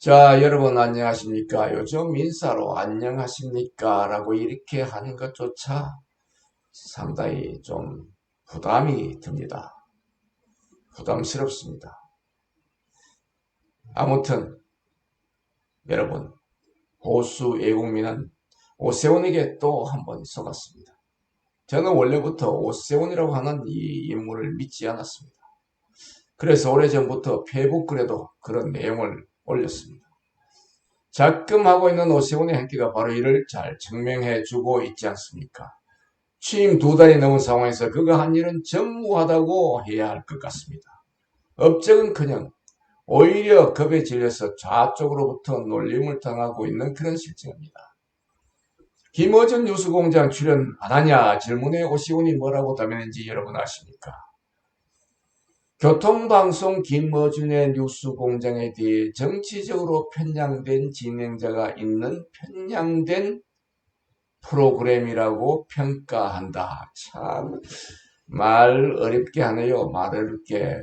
자, 여러분 안녕하십니까? 요즘 인사로 안녕하십니까? 라고 이렇게 하는 것조차 상당히 좀 부담이 듭니다. 부담스럽습니다. 아무튼 여러분, 보수 애국민은 오세훈에게 또 한 번 속았습니다. 저는 원래부터 오세훈이라고 하는 이 인물을 믿지 않았습니다. 그래서 오래전부터 페이북글에도 그런 내용을 올렸습니다. 작금하고 있는 오세훈의 행태가 바로 이를 잘 증명해주고 있지 않습니까? 취임 2달이 넘은 상황에서 그가 한 일은 전무하다고 해야 할 것 같습니다. 업적은커녕 오히려 겁에 질려서 좌쪽으로부터 놀림을 당하고 있는 그런 실정입니다. 김어준 뉴스공장 출연 안 하냐 질문에 오세훈이 뭐라고 답했는지 여러분 아십니까? 교통방송 김어준의 뉴스공장에 대해 정치적으로 편향된 진행자가 있는 편향된 프로그램이라고 평가한다. 참 말 어렵게 하네요. 말 어렵게.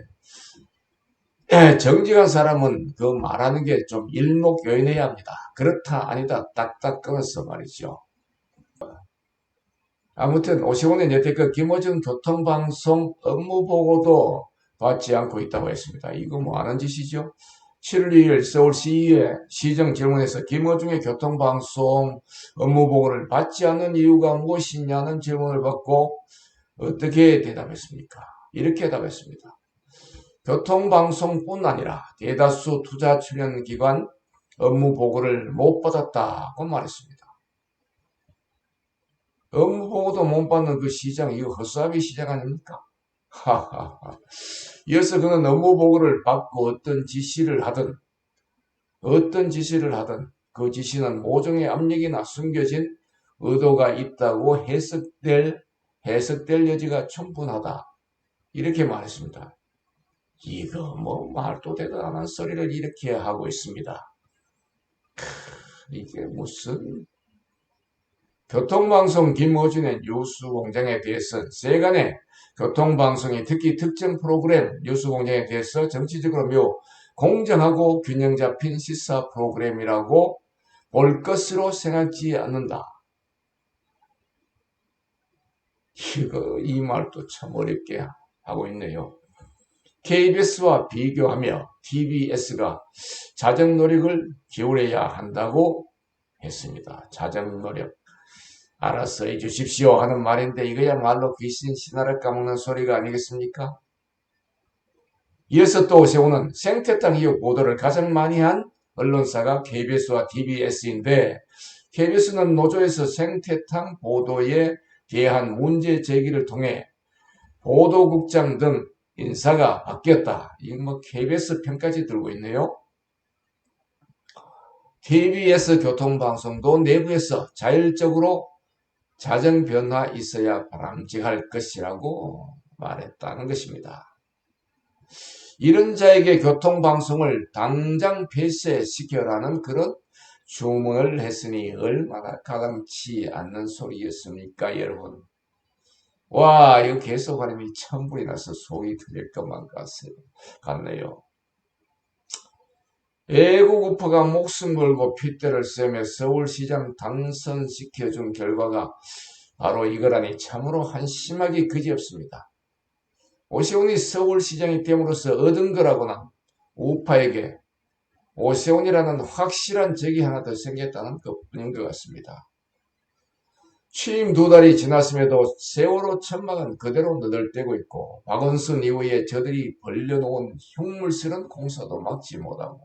정직한 사람은 그 말하는 게 좀 일목요연해야 합니다. 그렇다 아니다 딱딱 끊어서 말이죠. 아무튼 오세훈은 여태껏 김어준 교통방송 업무보고도 받지 않고 있다고 했습니다. 이거 뭐 하는 짓이죠? 7월 2일 서울시의 시정질문에서 김어준의 교통방송 업무보고를 받지 않는 이유가 무엇이냐는 질문을 받고 어떻게 대답했습니까? 이렇게 답했습니다. 교통방송뿐 아니라 대다수 투자 출연 기관 업무보고를 못 받았다고 말했습니다. 업무보고도 못 받는 그 시장, 이거 허수아비 시장 아닙니까? 하하하. 이어서 그는 업무보고를 받고 어떤 지시를 하든 그 지시는 모종의 압력이나 숨겨진 의도가 있다고 해석될 여지가 충분하다. 이렇게 말했습니다. 이거 뭐 말도 되도 않은 소리를 이렇게 하고 있습니다. 이게 무슨 교통방송 김어준의 뉴스공장에 대해서는 세간의 교통방송이 특히 특정 프로그램 뉴스공장에 대해서 정치적으로 매우 공정하고 균형 잡힌 시사 프로그램이라고 볼 것으로 생각지 않는다. 이 말도 참 어렵게 하고 있네요. KBS와 비교하며 TBS가 자정 노력을 기울여야 한다고 했습니다. 자정 노력. 알아서 해주십시오 하는 말인데 이거야말로 귀신 신하를 까먹는 소리가 아니겠습니까? 이어서 또 오세훈은 생태탕 이후 보도를 가장 많이 한 언론사가 KBS와 TBS인데 KBS는 노조에서 생태탕 보도에 대한 문제 제기를 통해 보도국장 등 인사가 바뀌었다. 이거 뭐 KBS 편까지 들고 있네요. TBS 교통방송도 내부에서 자율적으로 자정 변화 있어야 바람직할 것이라고 말했다는 것입니다. 이런 자에게 교통방송을 당장 폐쇄시켜라는 그런 주문을 했으니 얼마나 가당치 않는 소리였습니까, 여러분? 와, 이거 계속 하림이 천불이 나서 속이 터질 것만 같네요. 애국 우파가 목숨 걸고 핏대를 쐬며 서울시장 당선시켜준 결과가 바로 이거라니 참으로 한심하기 그지없습니다. 오세훈이 서울시장이 됨으로써 얻은 거라고는 우파에게 오세훈이라는 확실한 적이 하나 더 생겼다는 것뿐인 것 같습니다. 취임 2달이 지났음에도 세월호 천막은 그대로 너덜대고 있고 박원순 이후에 저들이 벌려놓은 흉물스런 공사도 막지 못하고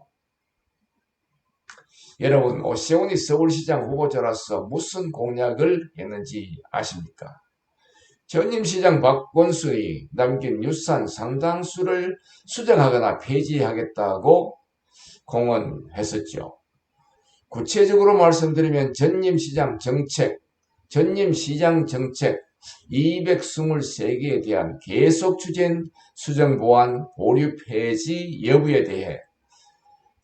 여러분 오세훈이 서울시장 후보자로서 무슨 공약을 했는지 아십니까? 전임시장 박원순이 남긴 유산 상당수를 수정하거나 폐지하겠다고 공언했었죠. 구체적으로 말씀드리면 전임시장 정책 223개에 대한 계속 추진 수정 보완 보류 폐지 여부에 대해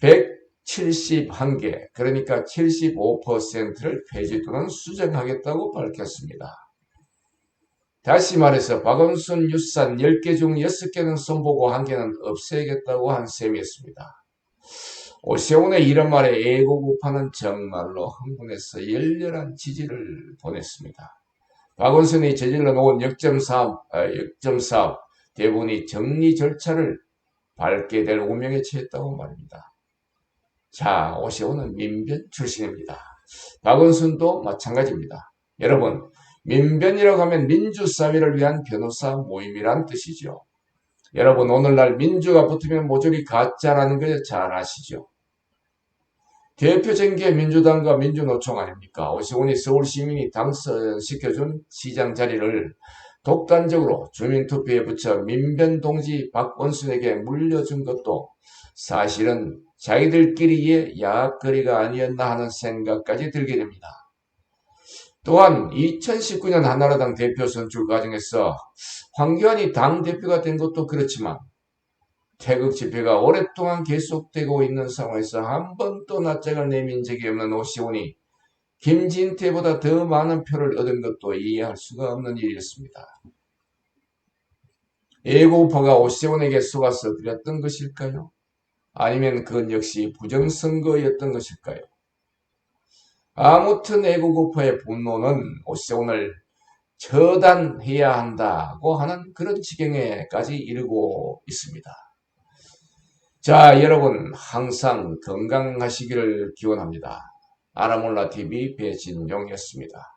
171개 그러니까 75%를 폐지 또는 수정하겠다고 밝혔습니다. 다시 말해서 박원순 유산 10개 중 6개는 손보고 1개는 없애겠다고 한 셈이었습니다. 오세훈의 이런 말에 애국우파는 정말로 흥분해서 열렬한 지지를 보냈습니다. 박원순이 저질러 놓은 역점사업 대부분이 정리 절차를 밟게 될 운명에 처했다고 말입니다. 자, 오세훈은 민변 출신입니다. 박원순도 마찬가지입니다. 여러분, 민변이라고 하면 민주사회를 위한 변호사 모임이란 뜻이죠. 여러분, 오늘날 민주가 붙으면 모조리 가짜라는 걸 잘 아시죠? 대표적인 게 민주당과 민주노총 아닙니까? 오세훈이 서울시민이 당선시켜준 시장 자리를 독단적으로 주민투표에 붙여 민변동지 박원순에게 물려준 것도 사실은 자기들끼리의 야학거리가 아니었나 하는 생각까지 들게 됩니다. 또한 2019년 한나라당 대표 선출 과정에서 황교안이 당대표가 된 것도 그렇지만 태극 집회가 오랫동안 계속되고 있는 상황에서 한 번도 낯짝을 내민 적이 없는 오세훈이 김진태보다 더 많은 표를 얻은 것도 이해할 수가 없는 일이었습니다. 애국우파가 오세훈에게 속아서 그랬던 것일까요? 아니면 그건 역시 부정선거였던 것일까요? 아무튼 애국우파의 분노는 오세훈을 처단해야 한다고 하는 그런 지경에까지 이르고 있습니다. 자, 여러분 항상 건강하시기를 기원합니다. 아라몰라TV 배진용이었습니다.